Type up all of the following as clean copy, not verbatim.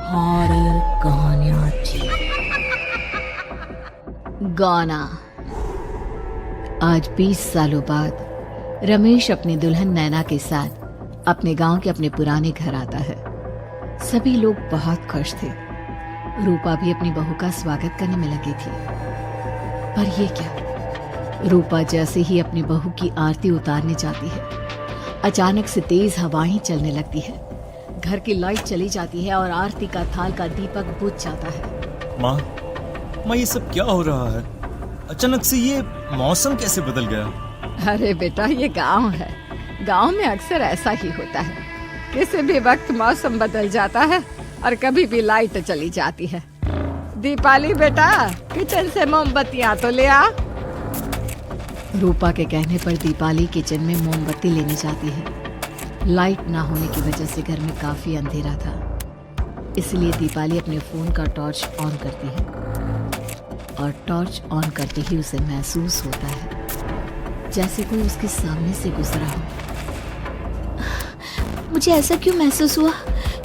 Horror कहानियाँ गाना। आज 20 सालों बाद रमेश अपनी दुल्हन नैना के साथ अपने गांव के अपने पुराने घर आता है। सभी लोग बहुत खुश थे। रूपा भी अपनी बहू का स्वागत करने में लगी थी। पर ये क्या, रूपा जैसे ही अपनी बहू की आरती उतारने जाती है, अचानक से तेज हवाएं चलने लगती है। घर की लाइट चली जाती है और आरती का थाल का दीपक बुझ जाता है। माँ, ये सब क्या हो रहा है? अचानक से ये मौसम कैसे बदल गया? अरे बेटा, ये गांव है। गांव में अक्सर ऐसा ही होता है। किसी भी वक्त मौसम बदल जाता है और कभी भी लाइट चली जाती है। दीपाली बेटा, किचन से मोमबत्तियां तो ले आ। रूपा के कहने पर दीपाली किचन में मोमबत्ती लेने जाती है। लाइट ना होने की वजह से घर में काफी अंधेरा था, इसलिए दीपाली अपने फोन का टॉर्च ऑन करती है और टॉर्च ऑन करते ही उसे महसूस होता है जैसे कोई उसके सामने से गुजरा हो। मुझे ऐसा क्यों महसूस हुआ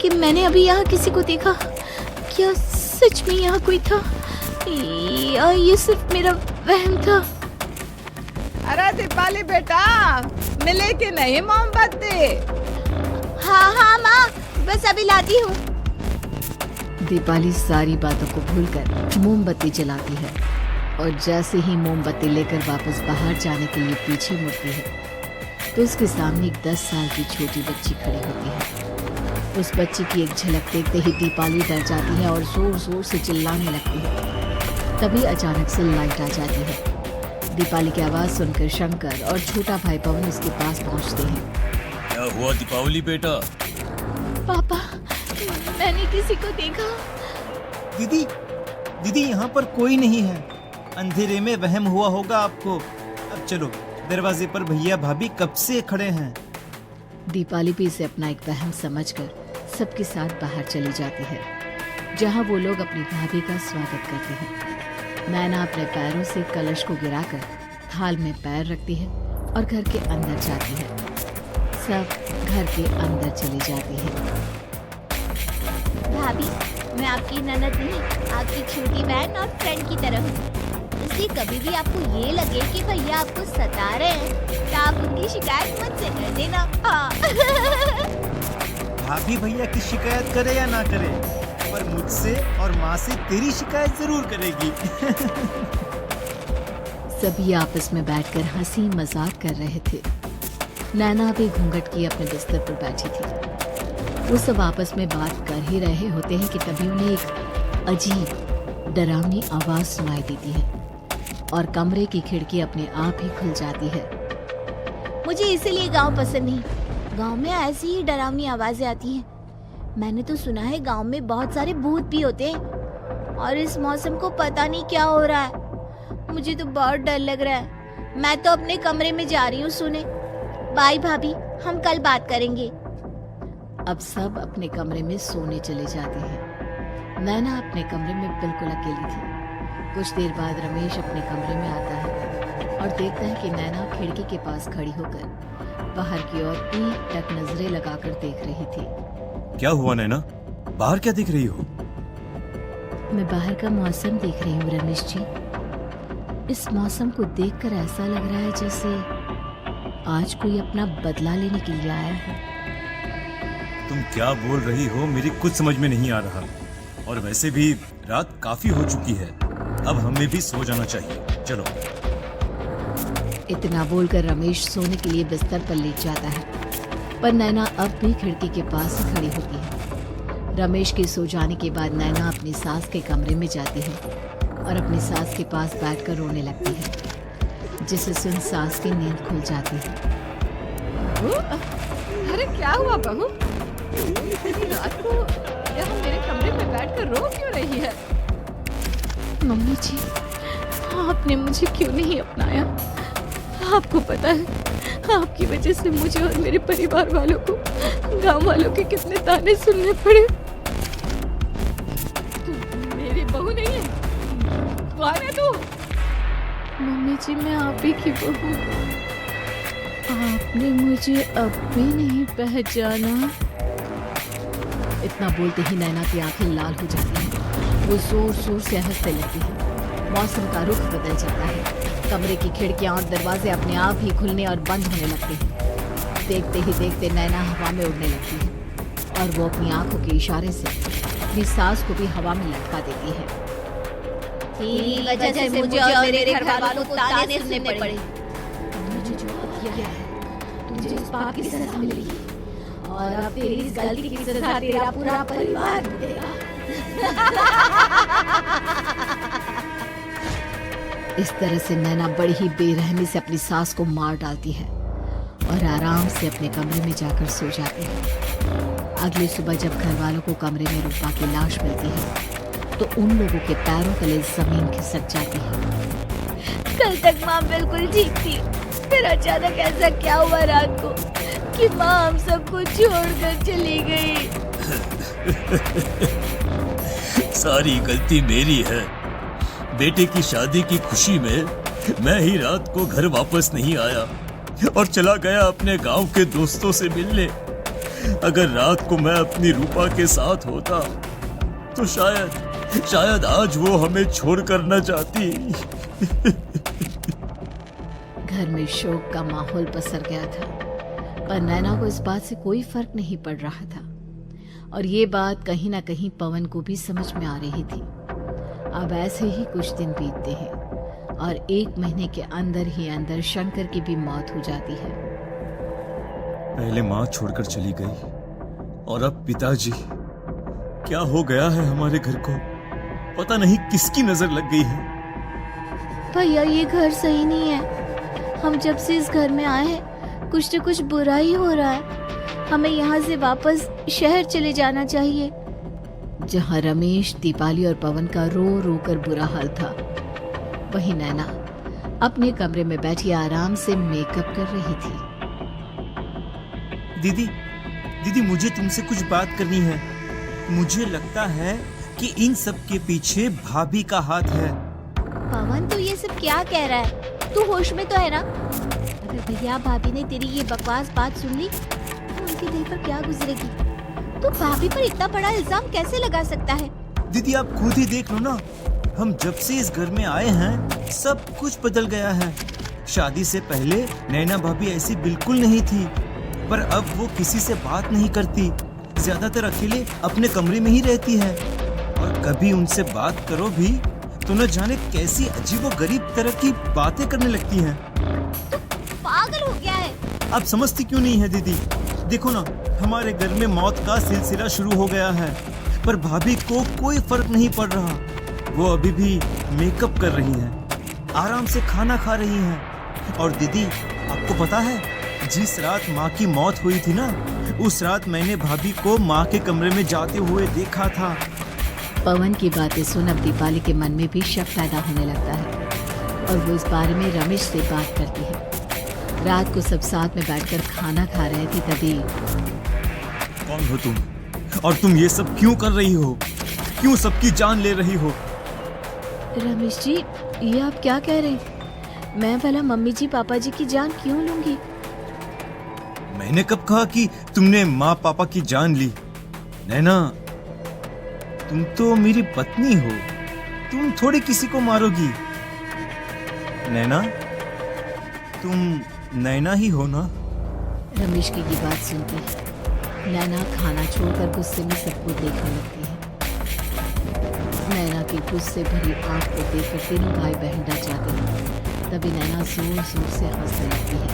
कि मैंने अभी यहाँ किसी को देखा? क्या सच में यहाँ कोई था या ये सिर्फ मेरा वहम था? अरे दीपाली बेटा, मिले कि नहीं मोमबत्ती? हाँ माँ, बस अभी लाती हूँ। दीपाली सारी बातों को भूलकर मोमबत्ती जलाती है और जैसे ही मोमबत्ती लेकर वापस बाहर जाने के लिए पीछे मुड़ती है तो उसके सामने एक 10 साल की छोटी बच्ची खड़ी होती है। उस बच्ची की एक झलक देखते ही दीपाली डर जाती है और जोर जोर से चिल्लाने लगती है। तभी अचानक से लाइट आ जाती है। दीपाली की आवाज सुनकर शंकर और छोटा भाई पवन उसके पास पहुंचते हैं। क्या हुआ दीपावली बेटा? पापा, मैंने किसी को देखा। दीदी, यहाँ पर कोई नहीं है। अंधेरे में वहम हुआ होगा आपको। अब चलो, दरवाजे पर भैया भाभी कब से खड़े हैं। दीपाली भी इसे अपना एक वहम समझकर सबके साथ बाहर चली जाती है, जहां वो लोग अपनी भाभी का स्वागत करते हैं। नैना अपने पैरों से कलश को गिराकर थाल में पैर रखती है और घर के अंदर जाती है। सब घर के अंदर चली जाती है। भाभी, मैं आपकी ननद नहीं, आपकी छोटी बहन और फ्रेंड की तरह हूँ। इसलिए कभी भी आपको ये लगे कि भैया आपको सता रहे हैं तो आप उनकी शिकायत मुझसे कर देना। हाँ। भाभी भैया की शिकायत करे या ना करे, पर मुझसे और माँ से तेरी शिकायत जरूर करेगी। सभी आपस में बैठकर हंसी मजाक कर रहे थे। नैना भी घूंघट की अपने बिस्तर पर बैठी थी। वो सब आपस में बात कर ही रहे होते हैं कि तभी उन्हें एक अजीब डरावनी आवाज सुनाई देती है और कमरे की खिड़की अपने आप ही खुल जाती है। मुझे इसीलिए गांव पसंद नहीं। गांव में ऐसी ही डरावनी आवाजें आती हैं। मैंने तो सुना है गांव में बहुत सारे भूत भी होते हैं और इस मौसम को पता नहीं क्या हो रहा है। मुझे तो बहुत डर लग रहा है। मैं तो अपने कमरे में जा रही हूँ सोने। बाय भाभी, हम कल बात करेंगे। अब सब अपने कमरे में सोने चले जाते हैं। नैना अपने कमरे में बिल्कुल अकेली थी। कुछ देर बाद रमेश अपने कमरे में आता है और देखता है कि नैना खिड़की के पास खड़ी होकर बाहर की ओर एक टक नजरें लगाकर देख रही थी। क्या हुआ नैना? बाहर क्या देख रही हो? मैं बाहर का मौसम देख रही हूँ रमेश जी। इस मौसम को देखकर ऐसा लग रहा है जैसे आज कोई अपना बदला लेने के लिए आया है। तुम क्या बोल रही हो? मेरी कुछ समझ में नहीं आ रहा। और वैसे भी रात काफी हो चुकी है, अब हमें भी सो जाना चाहिए। चलो। इतना बोलकर रमेश सोने के लिए बिस्तर पर लेट जाता है, पर नैना अब भी खिड़की के पास ही खड़ी होती है। रमेश के सो जाने के बाद नैना अपनी सास के कमरे में जाती है और अपनी सास के पास बैठकर रोने लगती है, जिसे सुन सास की नींद खुल जाती है। अरे क्या हुआ बहू? इतनी रात को यहाँ मेरे कमरे में बैठकर रो क्यों रही है? मम्मी जी, आपने मुझे क्यों नहीं अपनाया? आपको पता है, आपकी वजह से मुझे और मेरे परिवार वालों को गांव वालों के कितने ताने सुनने पड़े। तू मेरी बहू नहीं है। कौन है तू? मम्मी जी, मैं आप ही की बहू। आपने मुझे अब भी नहीं पहचाना? इतना बोलते ही नैना की आंखें लाल हो जाती हैं। वो जोर जोर से हंसने लगती है। मौसम का रुख बदल जाता है। कमरे की खिड़कियां और दरवाजे अपने आप ही खुलने और बंद होने लगते हैं। देखते ही देखते नैना हवा में उड़ने लगती है और वो अपनी आंखों के इशारे से अपनी सांस को भी हवा में लटका देती है। तेरी वजह से मुझे और मेरे घर वालों को ताने सुनने पड़े। तुझे जो किया है, तुझे इस पाप की सजा मिली और अब तेरी इस गलती की सजा तेरा पूरा परिवार भुगतेगा। इस तरह से नैना बड़ी ही बेरहमी से अपनी सास को मार डालती है और आराम से अपने कमरे में जाकर सो जाती है। अगली सुबह जब घर वालों को कमरे में रूपा की लाश मिलती है तो उन लोगों के पैरों तले जमीन खिसक जाती है। कल तक माँ बिल्कुल ठीक थी, फिर अचानक ऐसा क्या हुआ रात को कि माँ हम सबको छोड़कर चली गई। सारी गलती मेरी है। बेटे की शादी की खुशी में मैं ही रात को घर वापस नहीं आया और चला गया अपने गांव के दोस्तों से मिलने। अगर रात को मैं अपनी रूपा के साथ होता तो शायद आज वो हमें छोड़कर न जाती। घर में शोक का माहौल पसर गया था, पर नैना को इस बात से कोई फर्क नहीं पड़ रहा था और ये बात कहीं ना कहीं पवन को भी समझ में आ रही थी। अब ऐसे ही कुछ दिन बीतते हैं और 1 महीने के अंदर ही अंदर शंकर की भी मौत हो जाती है। पहले माँ छोड़कर चली गई और अब पिताजी। क्या हो गया है हमारे घर को? पता नहीं किसकी नजर लग गई है। भैया ये घर सही नहीं है। हम जब से इस घर में आए हैं कुछ न कुछ बुरा ही हो रहा है। हमें यहाँ से वापस शहर चले जाना चाहिए। जहाँ रमेश, दीपाली और पवन का रो रो कर बुरा हाल था, वहीं नैना अपने कमरे में बैठी आराम से मेकअप कर रही थी। दीदी मुझे तुमसे कुछ बात करनी है। मुझे लगता है कि इन सब के पीछे भाभी का हाथ है। पवन तू ये सब क्या कह रहा है? तू होश में तो है ना? अगर भैया भाभी ने तेरी ये बकवास बात सुन ली तो उनके दिल पर क्या गुजरेगी? तू भाभी पर इतना बड़ा इल्जाम कैसे लगा सकता है? दीदी आप खुद ही देख लो ना, हम जब से इस घर में आए हैं सब कुछ बदल गया है। शादी से पहले नैना भाभी ऐसी बिल्कुल नहीं थी, पर अब वो किसी से बात नहीं करती, ज्यादातर अकेले अपने कमरे में ही रहती है और कभी उनसे बात करो भी तो न जाने कैसी अजीबोगरीब तरह की बातें करने लगती हैं। तू पागल हो गया है? आप समझती क्यों नहीं है दीदी? देखो ना, हमारे घर में मौत का सिलसिला शुरू हो गया है, पर भाभी को कोई फर्क नहीं पड़ रहा। वो अभी भी मेकअप कर रही हैं, आराम से खाना खा रही हैं। और दीदी आपको पता है, जिस रात माँ की मौत हुई थी ना, उस रात मैंने भाभी को माँ के कमरे में जाते हुए देखा था। पवन की बातें सुन अब दीपाली के मन में भी शक पैदा होने लगता है और वो इस बारे में रमेश से बात करती है। रात को सब साथ में बैठकर खाना खा रहे थे, तभी कौन हो तुम और तुम ये सब क्यों कर रही हो? क्यों सबकी जान ले रही हो? रमेश जी ये आप क्या कह रहे हैं? मैं भला मम्मी जी पापा जी की जान क्यों लूंगी? मैंने कब कहा कि तुमने माँ पापा की जान ली? नैना, तुम तो मेरी पत्नी हो, तुम थोड़ी किसी को मारोगी। नैना, तुम नैना ही हो ना? रमेश की ये बात सुनती है नैना खाना छोड़कर गुस्से में सबको देखने लगती है। नैना की गुस्से भरी आंख को देखकर तीनों भाई बहन डर जाते हैं। तभी नैना जोर जोर से हंसने लगती है।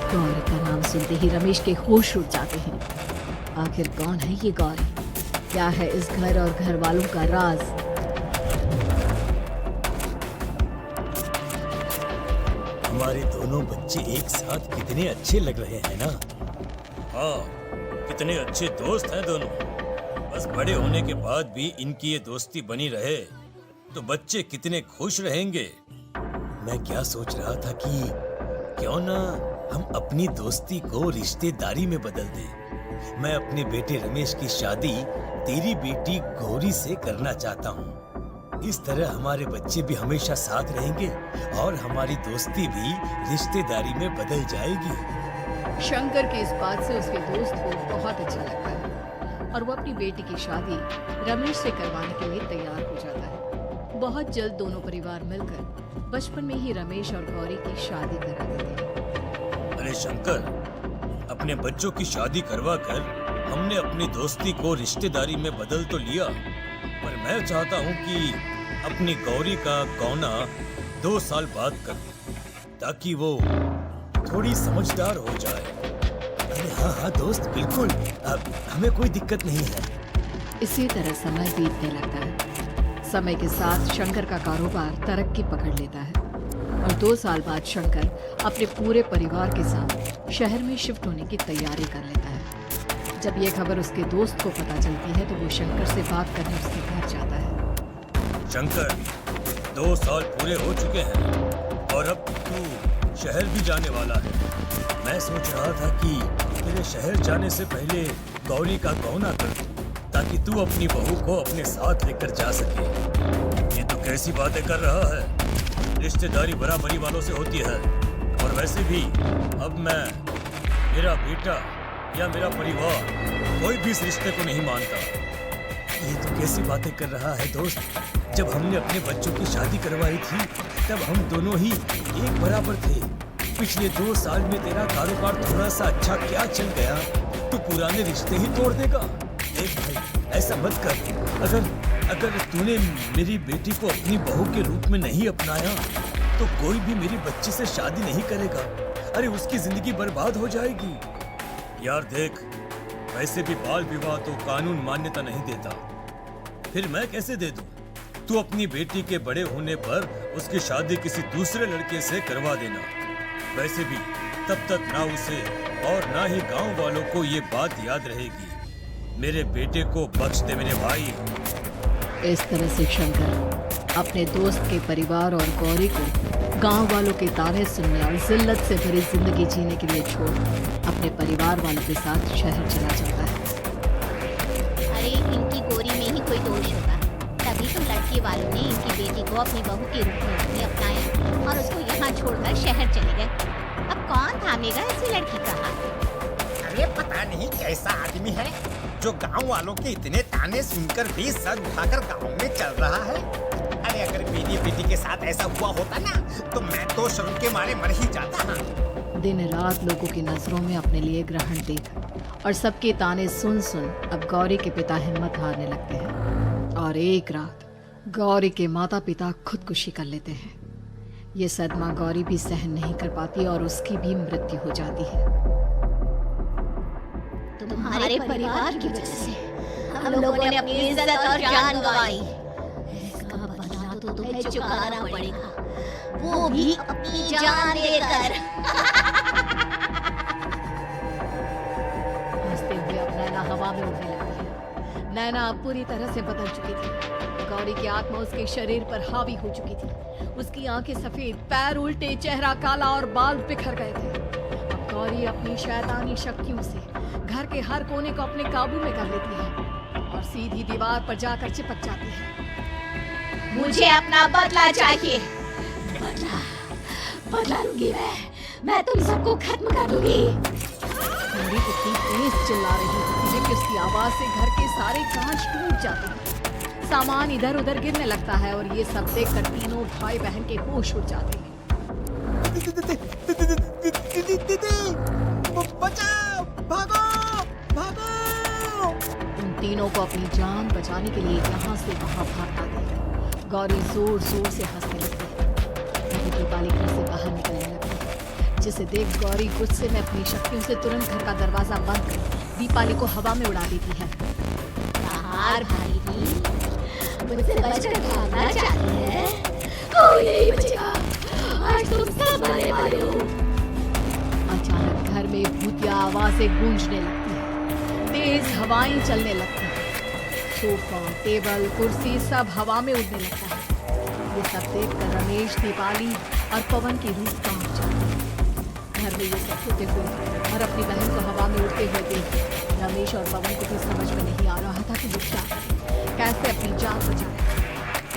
गौरी का नाम सुनते ही रमेश के होश उड़ जाते हैं। आखिर कौन है ये गौरी? क्या है इस घर और घर वालों का राज? हमारे दोनों बच्चे एक साथ कितने अच्छे लग रहे हैं ना? हाँ, कितने अच्छे दोस्त हैं दोनों। बस बड़े होने के बाद भी इनकी ये दोस्ती बनी रहे तो बच्चे कितने खुश रहेंगे। मैं क्या सोच रहा था कि क्यों ना हम अपनी दोस्ती को रिश्तेदारी में बदल दें। मैं अपने बेटे रमेश की शादी तेरी बेटी गौरी से करना चाहता हूँ। इस तरह हमारे बच्चे भी हमेशा साथ रहेंगे और हमारी दोस्ती भी रिश्तेदारी में बदल जाएगी। शंकर की इस बात से उसके दोस्त को बहुत अच्छा लगता है और वो अपनी बेटी की शादी रमेश से करवाने के लिए तैयार हो जाता है। बहुत जल्द दोनों परिवार मिलकर बचपन में ही रमेश और गौरी की शादी करा देते हैं। अरे शंकर, अपने बच्चों की शादी करवा कर हमने अपनी दोस्ती को रिश्तेदारी में बदल तो लिया, पर मैं चाहता हूँ कि अपनी गौरी का गौना 2 साल बाद कर दूं, ताकि वो थोड़ी समझदार हो जाए। अरे हाँ हाँ दोस्त, बिल्कुल, अब हमें कोई दिक्कत नहीं है। इसी तरह समय बीतने लगता है। समय के साथ शंकर का कारोबार तरक्की पकड़ लेता है और 2 साल बाद शंकर अपने पूरे परिवार के साथ शहर में शिफ्ट होने की तैयारी कर लेता है। जब ये खबर उसके दोस्त को पता चलती है तो वो शंकर से बात करने उसके घर जाता है। शंकर, 2 साल पूरे हो चुके हैं और अब तू शहर भी जाने वाला है। मैं सोच रहा था कि तेरे शहर जाने से पहले गौरी का गौना कर दूं, ताकि तू अपनी बहू को अपने साथ लेकर जा सके। ये तो कैसी बातें कर रहा है? रिश्तेदारी बराबरी वालों से होती है, और वैसे भी अब मैं, मेरा बेटा या मेरा परिवार कोई भी इस रिश्ते को नहीं मानता। ये तो कैसी बातें कर रहा है दोस्त? जब हमने अपने बच्चों की शादी करवाई थी तब हम दोनों ही एक बराबर थे। पिछले 2 साल में तेरा कारोबार थोड़ा सा अच्छा क्या चल गया तो पुराने रिश्ते ही तोड़ देगा। देख भाई, ऐसा मत कर। अगर तूने मेरी बेटी को अपनी बहू के रूप में नहीं अपनाया तो कोई भी मेरी बच्ची से शादी नहीं करेगा। अरे उसकी जिंदगी बर्बाद हो जाएगी। यार देख, वैसे भी बाल विवाह तो कानून मान्यता नहीं देता, फिर मैं कैसे दे दूं? तू अपनी बेटी के बड़े होने पर उसकी शादी किसी दूसरे लड़के से करवा देना। वैसे भी तब तक ना उसे और ना ही गांव वालों को ये बात याद रहेगी। मेरे बेटे को बख्श दे मेरे भाई। इस तरह से शंकर अपने दोस्त के परिवार और गौरी को गांव वालों के ताने सुनने और जिल्लत से भरी जिंदगी जीने के लिए छोड़ अपने परिवार वालों के साथ शहर चला जाता है। अरे इनकी गोरी में ही कोई दोष होगा, तभी तो लड़के वालों ने इनकी बेटी को अपनी बहू के रूप में अपनाया और उसको यहाँ छोड़कर शहर चले गए। अब कौन थामेगा ऐसी लड़की का हाथ? अरे पता नहीं कैसा आदमी है जो गांव वालों के इतने ताने सुनकर भी सर उठाकर गांव में चल रहा है। अरे अगर मेरी बेटी के साथ ऐसा हुआ होता ना तो मैं तो शर्म के मारे मर ही जाता। दिन रात लोगों की नजरों में अपने लिए ग्रहण देख और सबके ताने सुन सुन अब गौरी के पिता हिम्मत हारने लगते हैं और एक रात गौरी के माता पिता खुदकुशी कर लेते हैं। ये सदमा गौरी भी सहन नहीं कर पाती और उसकी भी मृत्यु हो जाती है। तुम्हारे परिवार की वजह से हम लोगों ने अपनी इज्जत और जान गंवाई। इसका बदला तो तुम्हें चुकाना पड़ेगा, वो भी अपनी जान देकर। हंसते हुए अब नैना हवा में उड़ने लगती है। नैना अब पूरी तरह से बदल चुकी थी। गौरी की आत्मा उसके शरीर पर हावी हो चुकी थी। उसकी आंखें सफेद, पैर उल्टे, चेहरा काला और बाल बिखर गए थे। अब गौरी अपनी शैतानी शक्तियों से घर के हर कोने को अपने काबू में कर लेती है और सीधी दीवार पर जाकर चिपक जाती है। मुझे अपना बदला चाहिए। बदला लूंगी मैं तुम सबको खत्म कर दूंगी। गौरी इतनी तेज चिल्ला रही होती है कि उसकी आवाज से घर के सारे कांच टूट जाते हैं। सामान इधर उधर गिरने लगता है और ये सब देखकर तीनों भाई बहन के होश उड़ जाते हैं। बचाओ, भागो, भागो। उन तीनों को अपनी जान बचाने के लिए यहाँ से वहाँ भागना था। गौरी जोर जोर से हंसने लगती है। तभी दीपाली घर से बाहर निकलने लगती है, जिसे देख गौरी गुस्से में अपनी शक्तियों से तुरंत घर का दरवाजा बंद कर दीपाली को हवा में उड़ा देती है। बाहर भाई मुझसे बचकर भागना चाहती है? कोई नहीं बचेगा, आज तुम सब मरने वाले हो। अचानक घर में भूतिया आवाजें गूंजने लगती हैं, तेज हवाएं चलने लगती हैं। सोफा, टेबल, कुर्सी सब हवा में उड़ने लगता है। ये सब देखकर रमेश, दीपाली और पवन की रूह कांप जाती है। घर में ये सब होते हुए और अपनी बहन को हवा में उड़ते हुए देख रमेश और पवन को भी समझ में नहीं आ रहा था कि वो क्या करे, कैसे अपनी जान बचाए।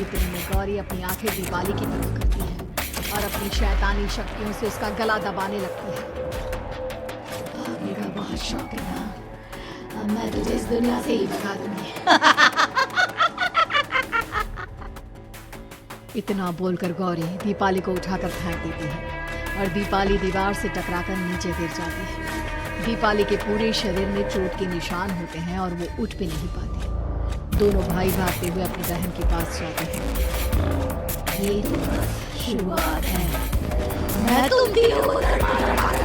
इतने में गौरी अपनी आंखें दीपाली की तरफ करती है और अपनी शैतानी शक्तियों से उसका गला दबाने लगती है। मेरा बहुत शौक है ना, अब मैं तुझे इस दुनिया से ही भगा दूंगी। इतना बोलकर गौरी दीपाली को उठाकर फेंक देती है और दीपाली दीवार से टकराकर नीचे गिर जाती है। दीपाली के पूरे शरीर में चोट के निशान होते हैं और वो उठ भी नहीं पाती। दोनों भाई भागते हुए अपनी बहन के पास जाते हैं। ये तो शुरुआत है, मैं तुम तीनों को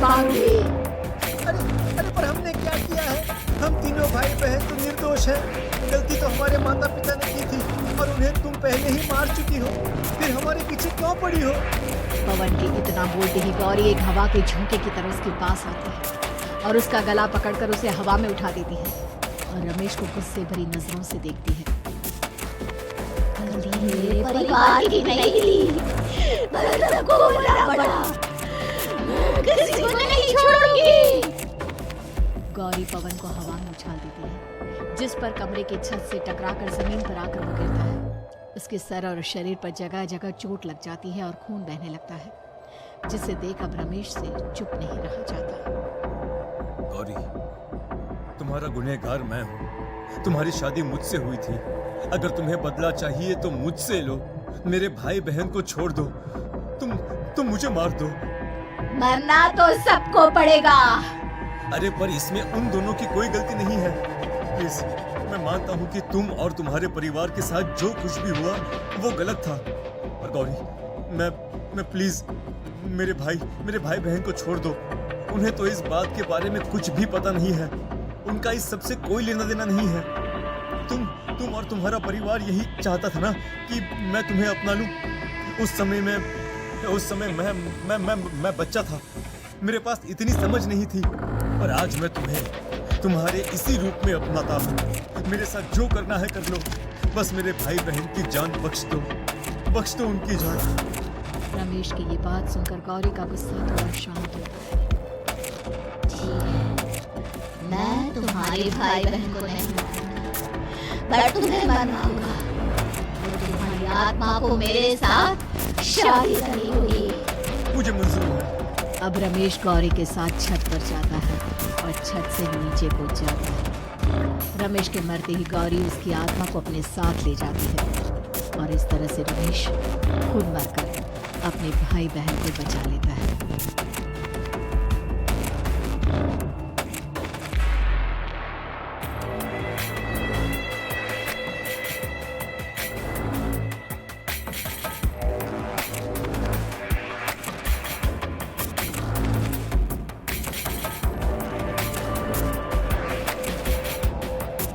मारूंगी। अरे पर हमने क्या किया है? हम तीनों भाई बहन तो निर्दोष हैं। गलती तो हमारे माता पिता ने की थी और उन्हें तुम पहले ही मार चुकी हो, फिर हमारे पीछे क्यों पड़ी हो? पवन के इतना बोलते ही गौरी एक हवा के झोंके की तरह उसके पास आती है और उसका गला पकड़कर उसे हवा में उठा देती है और रमेश को गुस्से भरी नजरों से देखती है। मेरे परिवार की नहीं थी, पर सबको मरना पड़ा। मैं किसी को नहीं छोड़ूंगी। गौरी पवन को हवा में उछाल देती है, जिस पर कमरे की छत से टकराकर जमीन पर आकर वो गिरता है। उसके सर और शरीर पर जगह जगह चोट लग जाती है और खून बहने लगता है, जिसे देख अब रमेश से चुप नहीं रहा जाता। गौरी, तुम्हारा गुनहगार मैं हूँ। तुम्हारी शादी मुझसे हुई थी। अगर तुम्हें बदला चाहिए तो मुझसे लो। मेरे भाई बहन को छोड़ दो। तुम मुझे मार दो। मरना तो सबको पड़ेगा। अरे पर इसमें उन दोनों की कोई गलती नहीं है। प्लीज, मैं मानता हूँ कि तुम और तुम्हारे परिवार के साथ जो कुछ भी हुआ वो गलत था। पर गौरी, मैं प्लीज मेरे भाई बहन को छोड़ दो। उन्हें तो इस बात के बारे में कुछ भी पता नहीं है। उनका इस सबसे कोई लेना देना नहीं है। तुम और तुम्हारा परिवार यही चाहता था ना कि मैं तुम्हें अपना लूं। उस समय मैं बच्चा था। मेरे पास इतनी समझ नहीं थी। पर आज मैं तुम्हें तुम्हारे इसी रूप में अपनाता हूँ। मेरे साथ जो करना है कर लो। बस मेरे भाई बहन की जान बख्श दो उनकी जान। रमेश की ये बात सुनकर गौरी का गुस्सा थोड़ा शांत होता है। मैं तुम्हारे भाई बहन को नहीं मारूंगा, पर तुम्हें मरवाऊंगा। तुम्हारी आत्मा को मेरे साथ शादी करनी होगी। मुझे मंजूर है। अब रमेश गौरी के साथ छत पर जाता है और छत से नीचे कूद जाता है। रमेश के मरते ही गौरी उसकी आत्मा को अपने साथ ले जाती है और इस तरह से रमेश खुद मरकर अपने भाई बहन को बचा लेता है।